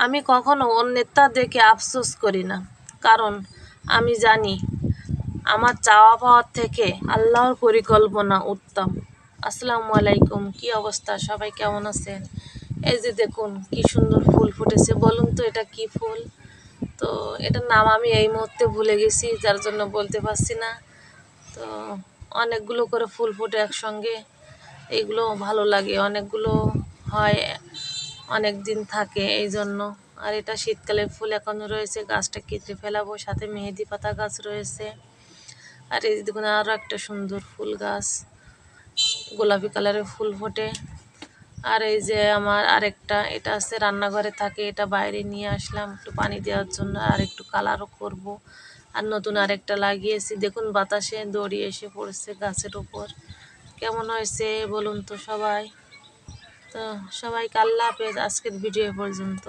আমি কখনো অন্যেরটা দেখে আফসোস করি না, কারণ আমি জানি আমার চাওয়া পাওয়ার থেকে আল্লাহর পরিকল্পনা উত্তম। আসসালামু আলাইকুম, কি অবস্থা, সবাই কেমন আছেন? এই যে দেখুন কি সুন্দর ফুল ফুটেছে, বলুন তো এটা কি ফুল? তো এটার নাম আমি এই মুহূর্তে ভুলে গেছি, যার জন্য বলতে পারছি না। তো অনেকগুলো করে ফুল ফোটে একসঙ্গে, এইগুলো ভালো লাগে, অনেকগুলো হয়, অনেক দিন থাকে এই জন্য। আর এটা শীতকালের ফুল এখনও রয়েছে, গাছটা কেটে ফেলাবো, সাথে মেহেদি পাতা গাছ রয়েছে। আর এই দেখুন আরও একটা সুন্দর ফুল গাছ, গোলাপি কালারের ফুল ফোটে। আর এই যে আমার আরেকটা, এটা আছে রান্নাঘরে থাকে, এটা বাইরে নিয়ে আসলাম একটু পানি দেওয়ার জন্য, আর একটু কালারও করব। আর নতুন আরেকটা লাগিয়েছি, দেখুন বাতাসে দড়ি এসে পড়ছে গাছের উপর। কেমন হয়েছে বলুন তো সবাই? তো সবাইকে আল্লাহ হাফেজ, আজকের ভিডিও পর্যন্ত।